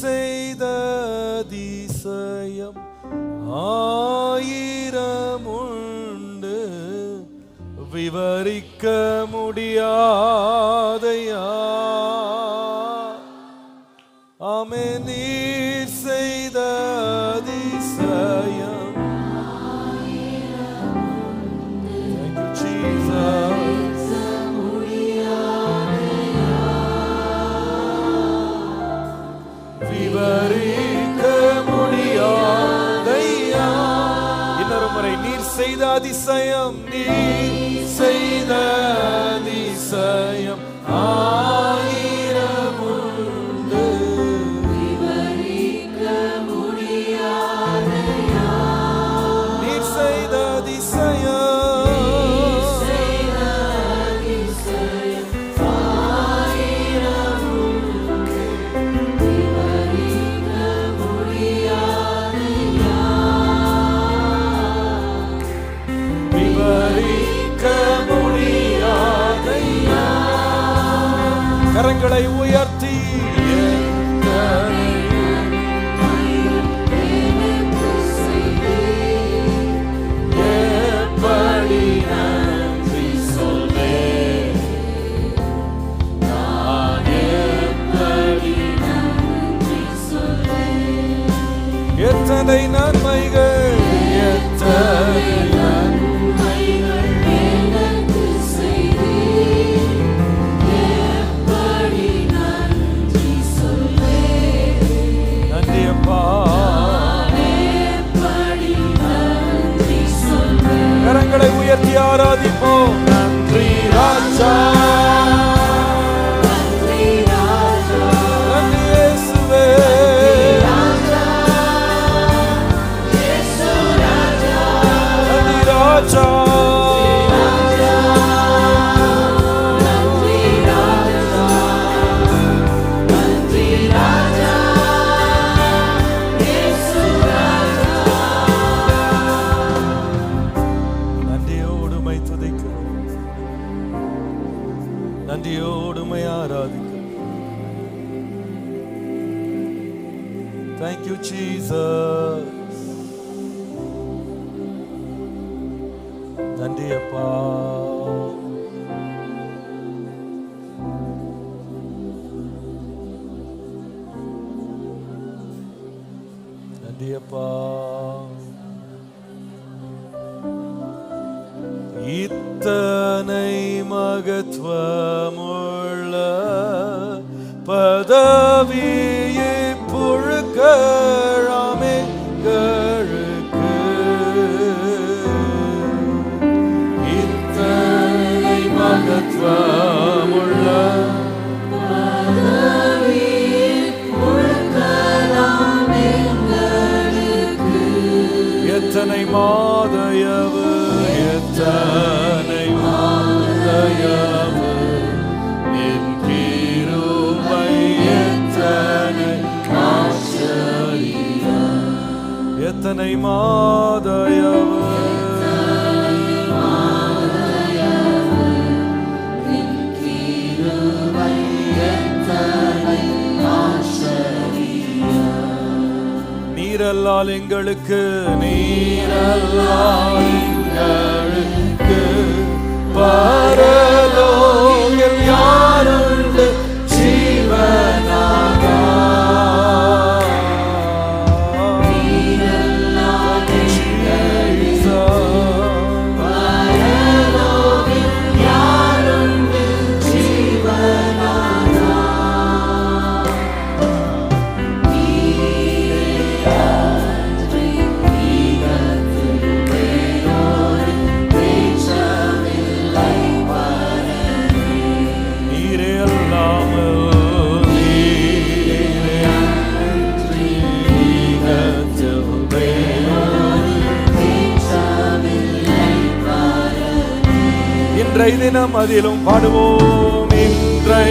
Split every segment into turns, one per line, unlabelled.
செய்த அதிசயம் ஆயிரம் உண்டு, விவரிக்க முடியாதையா. ஆமே, நீர் செய்த அதிசயம். Thank you, Jesus. விவரிக்க முடியாதையா. இன்னொரு முறை, நீர் செய்த அதிசயம், நீர் செய்த அதிசயம் ஆயிரம் உண்டு, விவரிக்க முடியாதையா. நீர் செய்த அதிசயம் கரங்களை உயர்த்தி எப்படி நன்றி சொல்வேன், நான் எப்படி நன்றி சொல்வேன். எத்தனை நன்மைகள், எத்தனை கரங்களை உயர்த்தி ஆராதிப்போம். நன்றி ராஜா, நன்றி ராஜா, நன்றி இயேசுவே, நன்றி ராஜா, நன்றியோடுமை ஆராதிக்கிறோம். Thank you, Jesus. நன்றி அப்பா. நன்றி அப்பா. இத்தனை மகத்துவமுள்ள பதவியை புழுக்கழாமே கழுக்கு, இத்தனை மகத்துவமுள்ள எத்தனை மாதயவு, எத்தனை மாதயவு, என் கிருபை எத்தனை ஆச்சரியம். எத்தனை மாதயவு, நீரல்லால் எங்களுக்கு, நீரல்லால் எங்களுக்கு பரலோகில் யாருண்டு ஜீவனாக. இன்றை தினம் அதிலும் பாடுவோம். இன்றை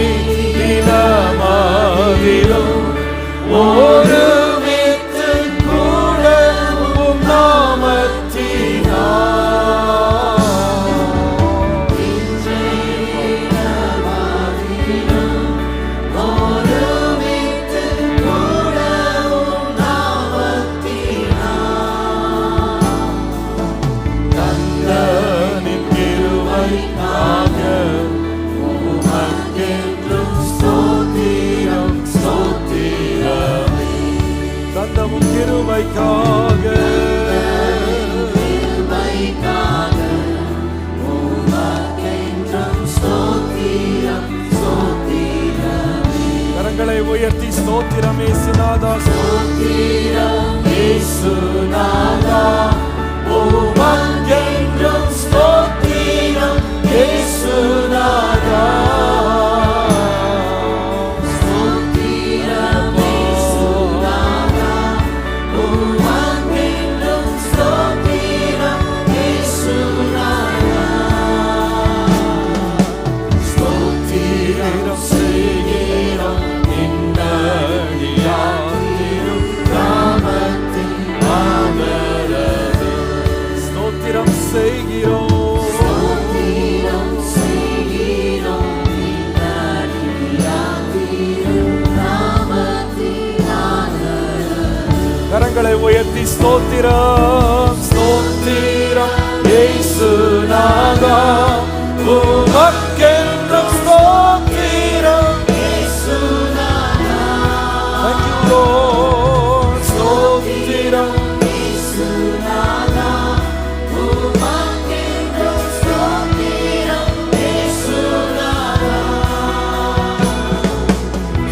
தினம் அதிலும் ஒருமித்து கூட உம் நாமத்தினால் ஒருமித்து கூட கிருபைக்காக கரங்களை உயர்த்தி ஸ்தோத்திரம் இயேசுநாதா, ஸ்தோத்திரம் இயேசுநாதா, உமக்கென்றும் ஸ்தோத்திரம் இயேசுநாதா. கரங்களை உயர்த்தி ஸ்தோத்திரம் ஸ்தோத்திரம் இயேசுநாதா, உமக்கென்றும் ஸ்தோத்திரம் இயேசுநாதா. Thank you Lord. ஸ்தோத்திரம் இயேசுநாதா, உமக்கென்றும் ஸ்தோத்திரம் இயேசுநாதா.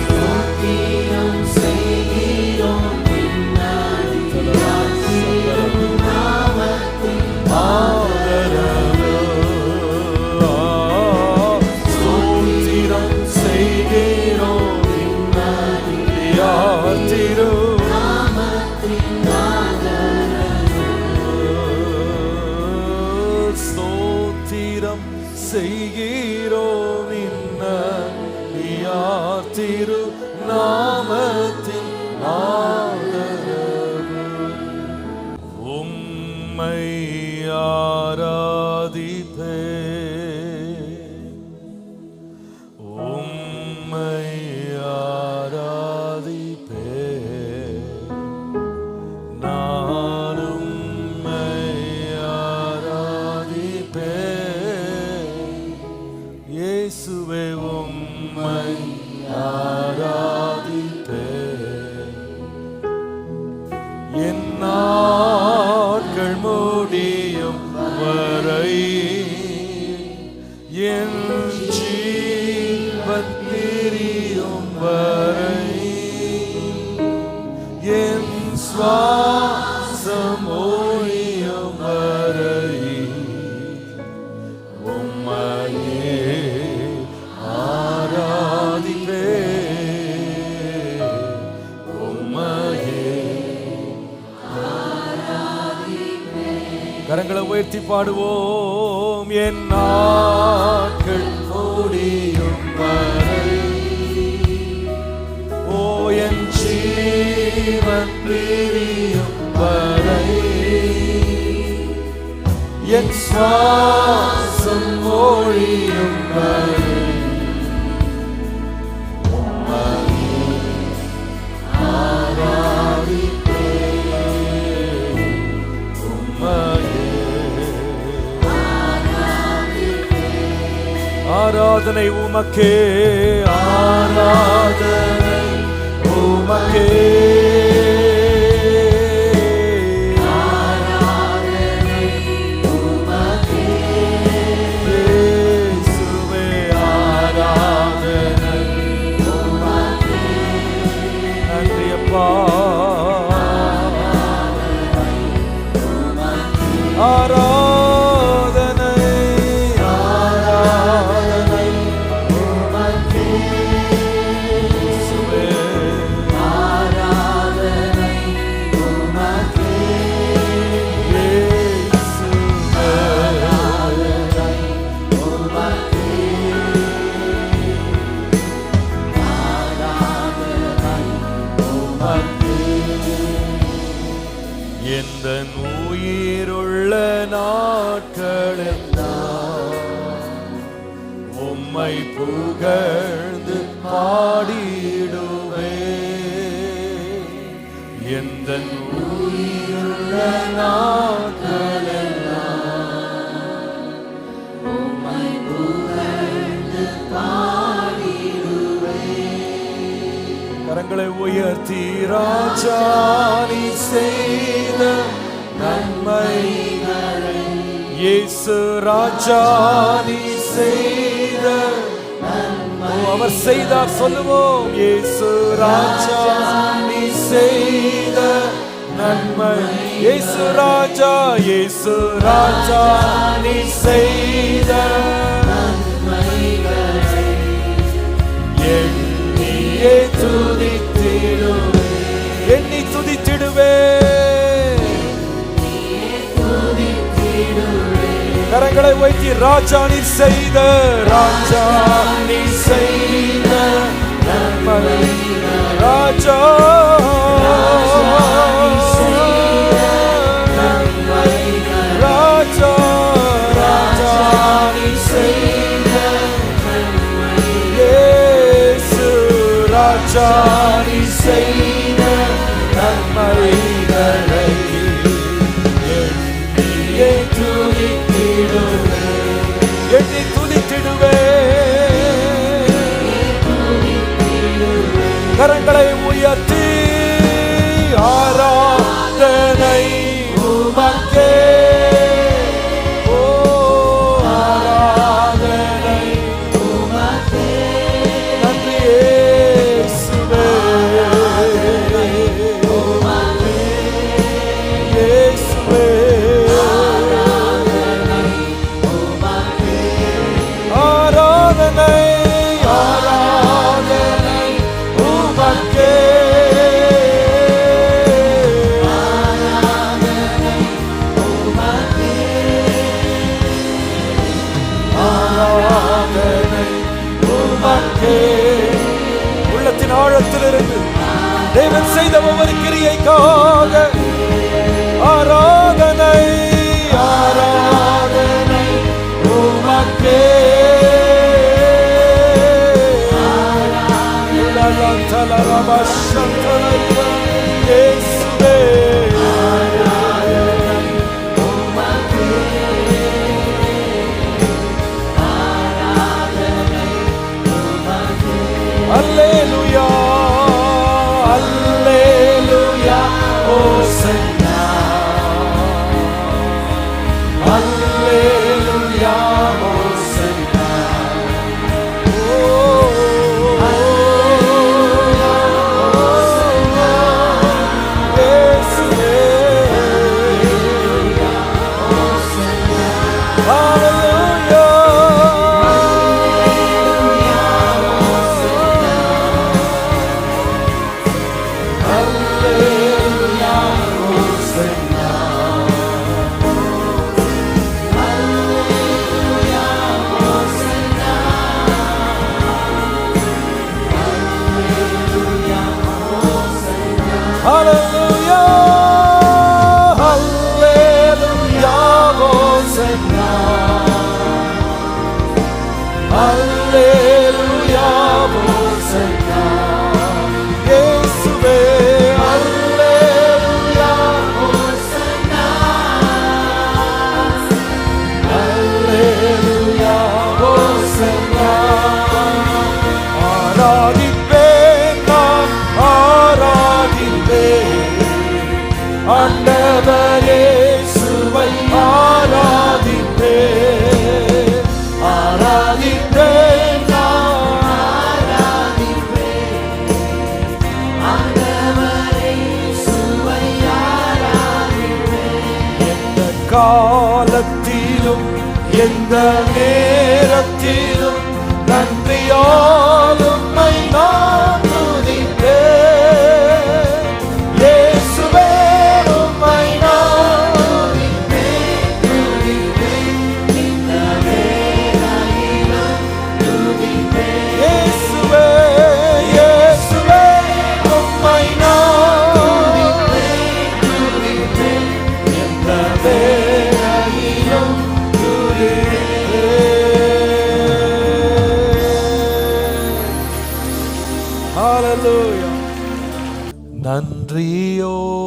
ஸ்தோத்திரம் செய்கிறோம் செய்கிறோம் இன்னடியார் திரு நாமத்தின் ஆதரவு. உம்மை ஆராதிப்பேன், உம்மை ஆராதிப்பேன், நான் உம்மை ஆராதிப்பேன். இயேசுவே உம்மை ஆராதிப்பேன். என் நாட்கள் முடியும் வரை, என் ஜீவன் பிரியும் வரை, என் சுவாசம் ஒழியும் வரை உம்மையே ஆராதிப்பேன், உம்மையே ஆராதிப்பேன். கரங்களை உயர்த்தி பாடுவோம். என் நாட்கள் முடியும் வரை, ஓ என் ஜீவன் பிரியும் வரை, என் சுவாசம் ஒழியும் வரை உம்மையே ஆராதிப்பேன், உம்மையே ஆராதிப்பேன். ஆராதனை உமக்கே, ஆராதனை உமக்கே, ஆராதனை ஆராதனை உமக்கே, இயேசுவே ஆராதனை உமக்கே, இயேசுவே ஆராதனை உமக்கே, ஆராதனை உமக்கே. எந்தன் உயிருள்ள நாட்களெல்லாம் உம்மை புகழ்ந்து பாடிடுவேன். எந்தன் உயிருள்ள நாட்களெல்லாம் உம்மை புகழ்ந்து பாடிடுவேன். கரங்களை உயர்த்தி ராஜா நீ செய்த நன்மைகளை, இயேசு ராஜா நீ செய்த அவர் செய்தார் சொல்லுவோம். இயேசு ராஜா நீ செய்த நன்மை, இயேசு ராஜா, இயேசு ராஜா நீ செய்த நன்மைகளை எண்ணியே துதித்திடுவே, எண்ணி துதித்திடுவே. கரங்களை உயர்த்தி ராஜா நீ செய்த, ராஜா நீ செய்த நன்மை, ராஜா ராஜா ராஜா நீ செய்த நன்மை, இயேசு ராஜா நீ செய்த நன்மைகளை எண்ணியே துதித்திடுவே, எண்ணி துதித்திடுவே. கரங்களை உயர்த்தி ஆராதனை உமக்கே, ஓ ஆராதனை உமக்கே, நன்றி இயேசுவே, இயேசுவே. ஆராதனை ஆராதனை உமக்கே, ஆராதனை உமக்கே. உள்ளத்தின் ஆழத்திலிருந்து தேவன் செய்த ஒவ்வொரு கிரியைக்காக ஆராதனை ஆராதனை உமக்கே. இயேசுவே அல்லேலூயா அல்லேலூயா ஹோசன்னா, அல்லேலூயா ஹோசன்னா. Hallelujah, hallelujah, Hosanna, hallelujah, Hosanna, Yeshuve, hallelujah, Hosanna, hallelujah, Hosanna. ஆண்டவர் இயேசுவை ஆராதிப்பேன், ஆராதிப்பேன், ஆண்டவர் இயேசுவை ஆராதிப்பேன். எந்த காலத்திலும் எந்த நேரத்திலும் நன்றியால் உம்மை நான் துதிப்பேன். இயேசுவே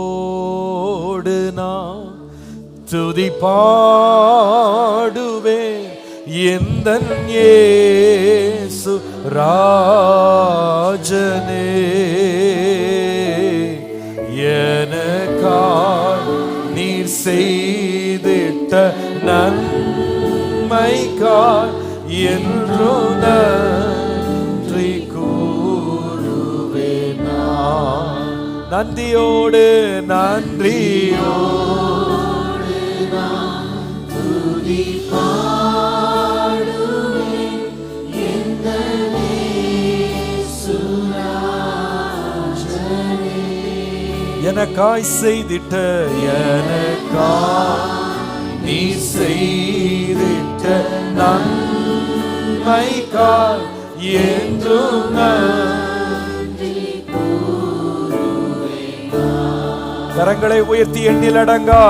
நன்றியோடு நான் துதி பாடுவேன் எந்தன் இயேசு ராஜனே. எனக்காய் நீர் செய்திட்ட நன்மைக்காய் என்று நன்றி கூறுவேன் நான். நன்றியோடு நன்றியோடு நான் துதி பாடுவேன் எந்த இயேசுராஜனே. எனக்காய் செய்திட்ட எனக்காய் நீ செய்திட்ட நன்மைக்காய் என்றும் நன்றி கூறுவேன். கரங்களை உயர்த்தி எண்ணில் அடங்கா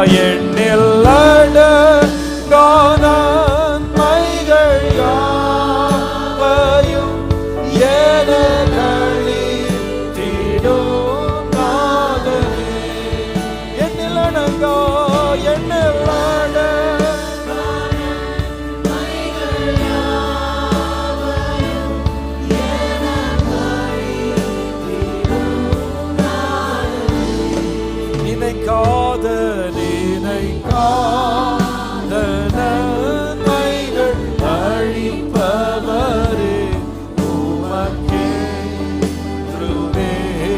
நன்மைகள் யாவையும் எனக்களித்திடும் நாதனே. எண்ணில் அடங்கா நினைக்காத நன்மைகள் அழிப்பவரே உமக்கே துதியே.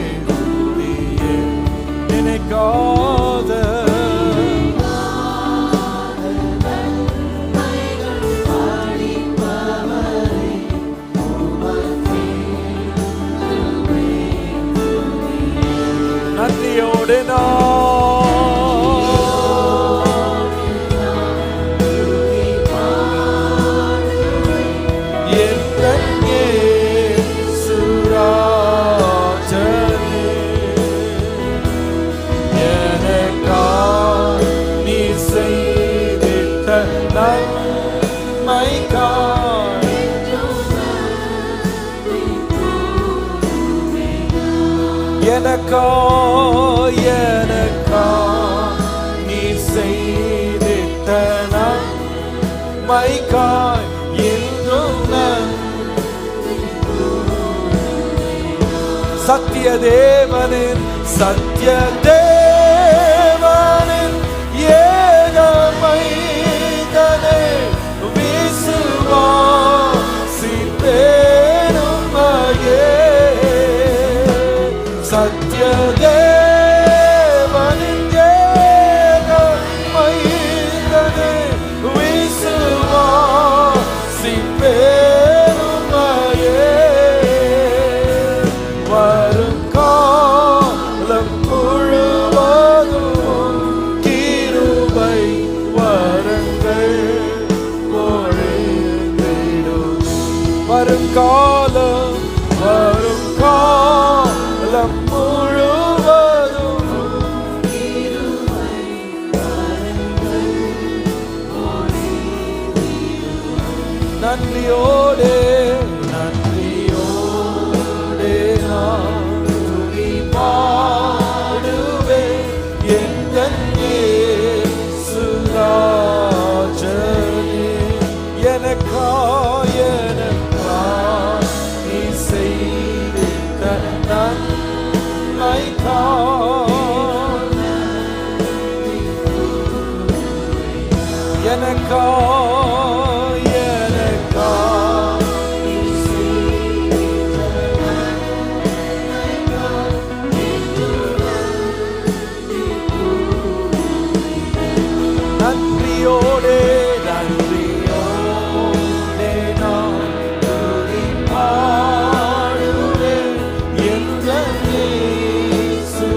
நினைக்காத நன்றியோடு எனக்கா நீ செய்திட்ட நன்மைக்காய் என்றும் சத்திய தேவனின் ஏகமைதனை விசுவாசித்தேன் உம்மையே. சத்திய தேவனின் ஏகமைதனை விசுவாசித்தேன் உம்மையே. வருங்காலம் முழுவதும் கிருபை வரங்கள் பொழிந்திடும். வருங்காலம் முழுவதும் கிருபை வரங்கள் பொழிந்திடும். நன்றியோடு நான் துதி பாடுவேன் எங்கள் இயேசுராஜனே. எனக்காய் நீ செய்திட்ட நன்மைக்காய் எனக்காய் நன்றியோடு நான் துதி பாடுவேன் எங்கள் இயேசுராஜனே.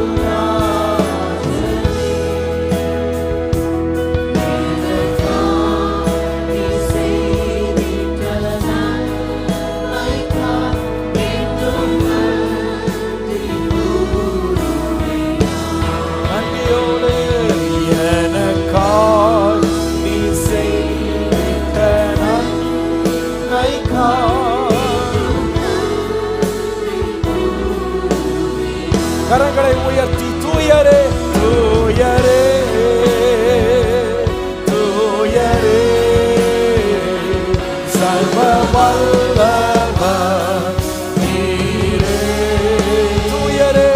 கரங்களை உயர்த்தி தூயரே தூயரே தூயரே சர்வ வல்லவர் நீரே. தூயரே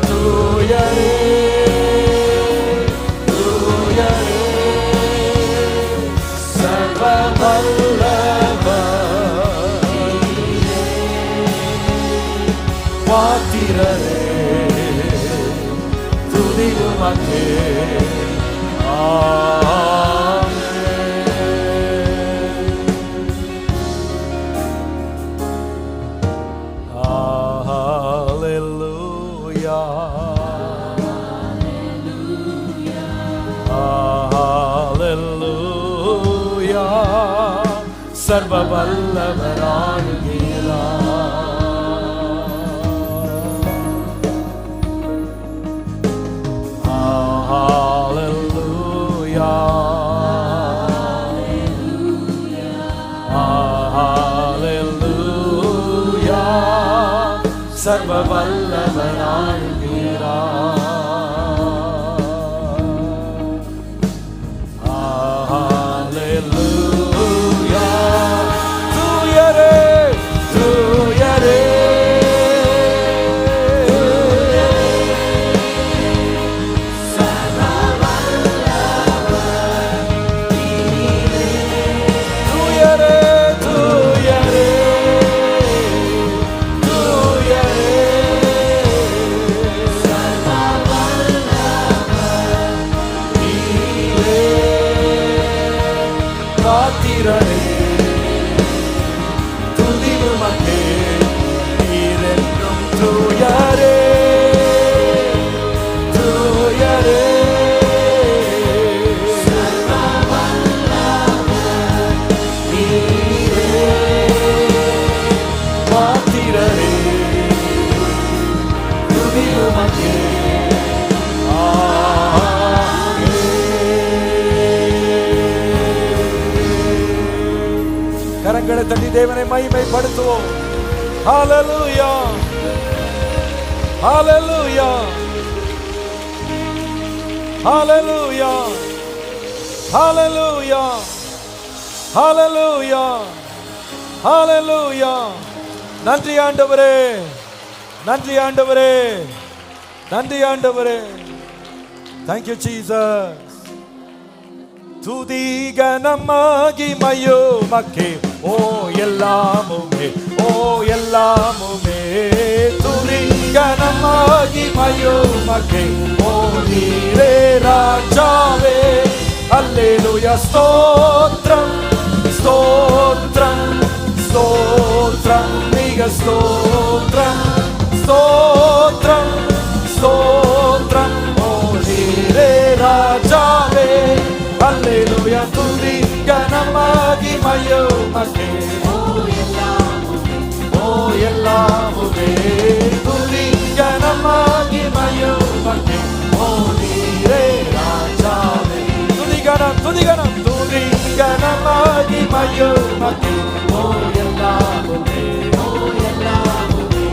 தூயரே துதி உமக்கே. சர்வ வல்லவராகிறார். ஹல்லேலூயா, ஹல்லேலூயா, சர்வ வல்லவராகிறார். கரங்களை தட்டி தேவனை மகிமைப்படுத்துவோம். ஹல்லேலூயா, ஹல்லேலூயா, ஹல்லேலூயா, ஹல்லேலூயா, ஹல்லேலூயா, ஹல்லேலூயா. நன்றி ஆண்டவரே, நன்றி ஆண்டவரே, நன்றி ஆண்டவரே. Thank you Jesus. துதி கனம் மகிமையோ மக்கே, ஓ எல்லாமுமே, ஓ எல்லாமுமே. துதி கனம் மகிமையோ மக்கே, ஓ நீரே ராஜாவே. அல்லேலூயா, ஸ்தோத்ரம், ஸ்தோத்ரம், ஸ்தோத்ரம், மிக ஸ்தோத்ரம், ஸ்தோத்ரம், ஸ்தோத்ரம், ஓ நீரே ராஜாவே. அல்லேலூயா, துதி கனம் மகிமையோ மக்கே, ஓ எல்லாமுமே. துதி கனம் மகிமையோ மக்கே, ஓ நீரே ராஜாவே. துதி கனம், துதி கனம், துதி கனம் மகிமையோ மக்கே, ஓ எல்லாமுமே, ஓ எல்லாமுமே.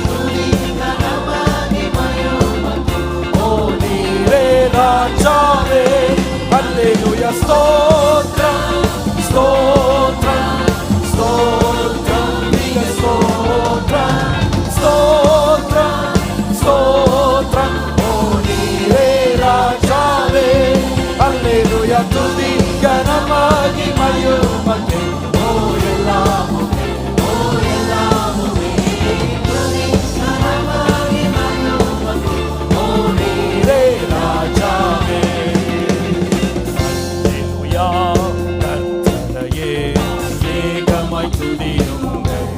துதி கனம் மகிமையோ மக்கே, ஓ நீரே ராஜாவே. Hallelujah, stotram, stotram, stotram, miga stotram, stotram, stotram, oh nire rajave. Hallelujah, tudi gana magimayo make, oh ellamume, oh ellamume. Tudi gana magimayo make, oh nire rajave. கர்த்தரையே ஏகமாய் துதியுங்கள்.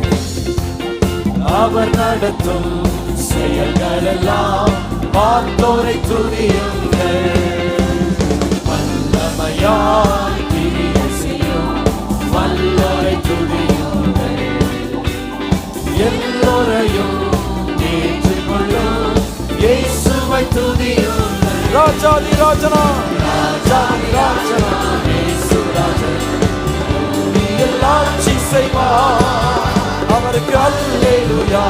அவர் நடத்தும் செயல்களெல்லாம் பார்த்தோரை துதியுங்கள். வல்லமையாய் கிரியை செய்யும் வல்லோரை துதியுங்கள். எல்லோரையும் ஏற்றுக்கொள்ளும் இயேசுவை துதியுங்கள். ராஜாதி ராஜனா, ராஜாதி ராஜனா, இயேசு ராஜன் ஆட்சி செய்வார். அவருக்கு அல்லேலூயா,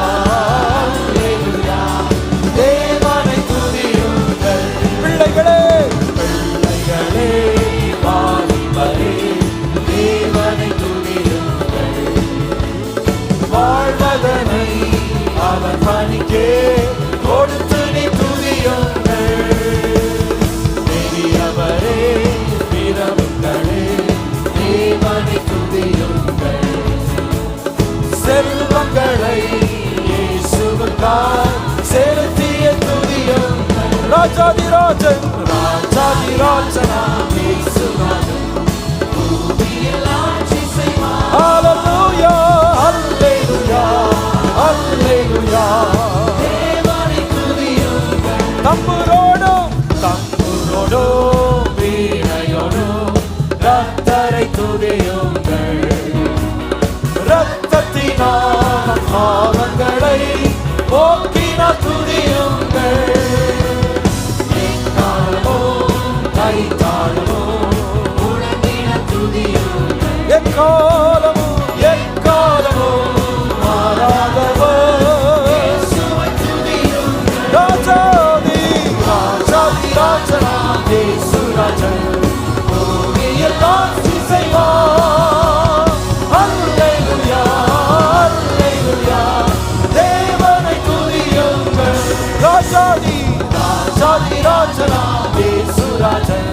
அல்லேலூயா. தேவனை துதியுங்கள். பிள்ளைகளே, பிள்ளைகளே, வாலிபரே, தேவனை துதியுங்கள். வாழ்வதனை அவர் பணிக்கே கொடுத்து நீ துதியுங்கள். பெரியவரே, பிறவுகளே, தேவனை துதியுங்கள். செல்வங்களை ராஜாதி ராஜன் ராஜாதி ராஜனாம் இயேசு ராஜன் பூமியில் ஆட்சி செய்வார். ஹல்லேலூயா ஹல்லேலூயா ஹல்லேலூயா. தேவனை துதியுங்கள். தம்புரோடும் தம்புரோடும் வீணையோடும் கர்த்தரை துதியுங்கள். இரத்தத்தினால் பாவங்களை போக்கினார் துதியுங்கள். எக்காலமும் எக்காலமும் மாறாதவர் ராஜாதி ராஜாதி ராஜனாம் இயேசு ராஜன் பூமியில் ஆட்சி செய்வார். ஹல்லேலூயா ஹல்லேலூயா. தேவனை துதியுங்கள். ராஜாதி ராஜாதி ராஜனாம் இயேசு ராஜன்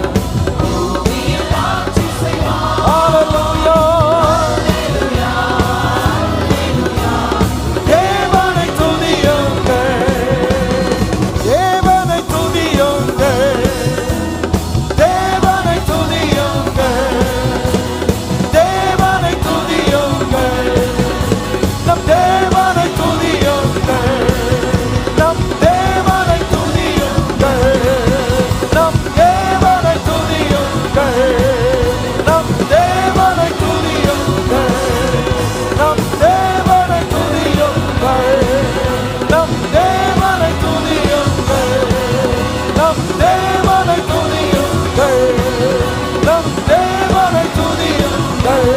பூமியில் ஆட்சி செய்வார். ஹல்லேலூயா ஹல்லேலூயா ஹல்லேலூயா. தேவனை துதியுங்கள். தேவனை துதியுங்கள். தேவனை துதியுங்கள். தேவனை துதியுங்கள். நம் தேவனை துதியுங்கள். நம் தேவனை துதியுங்கள். நம் தேவனை துதியுங்கள். நம் தேவனை துதியுங்கள். நம் தேவனை துதியுங்கள். நம் தேவனை துதியுங்கள். நம் தேவனை துதியுங்கள். நம் தேவனை துதியுங்கள்.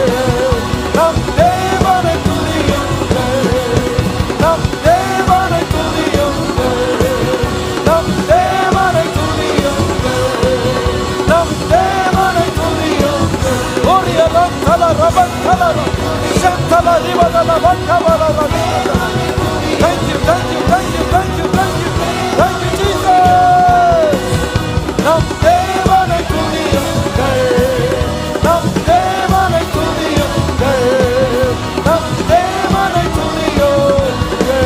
நம் தேவனை துதியுங்கள். நம் தேவனை துதியுங்கள். நம் தேவனை துதியுங்கள். நம் தேவனை துதியுங்கள். ஓரியலம் தலரபன் தலரம் சந்தல ரிவதல வந்தவரவன். Thank you, thank you, thank you, thank you, thank you, thank you, Jesus. நம் தேவனை துதியுங்கள். நம் தேவனை துதியுங்கள். நம் தேவனை துதியுங்கள்.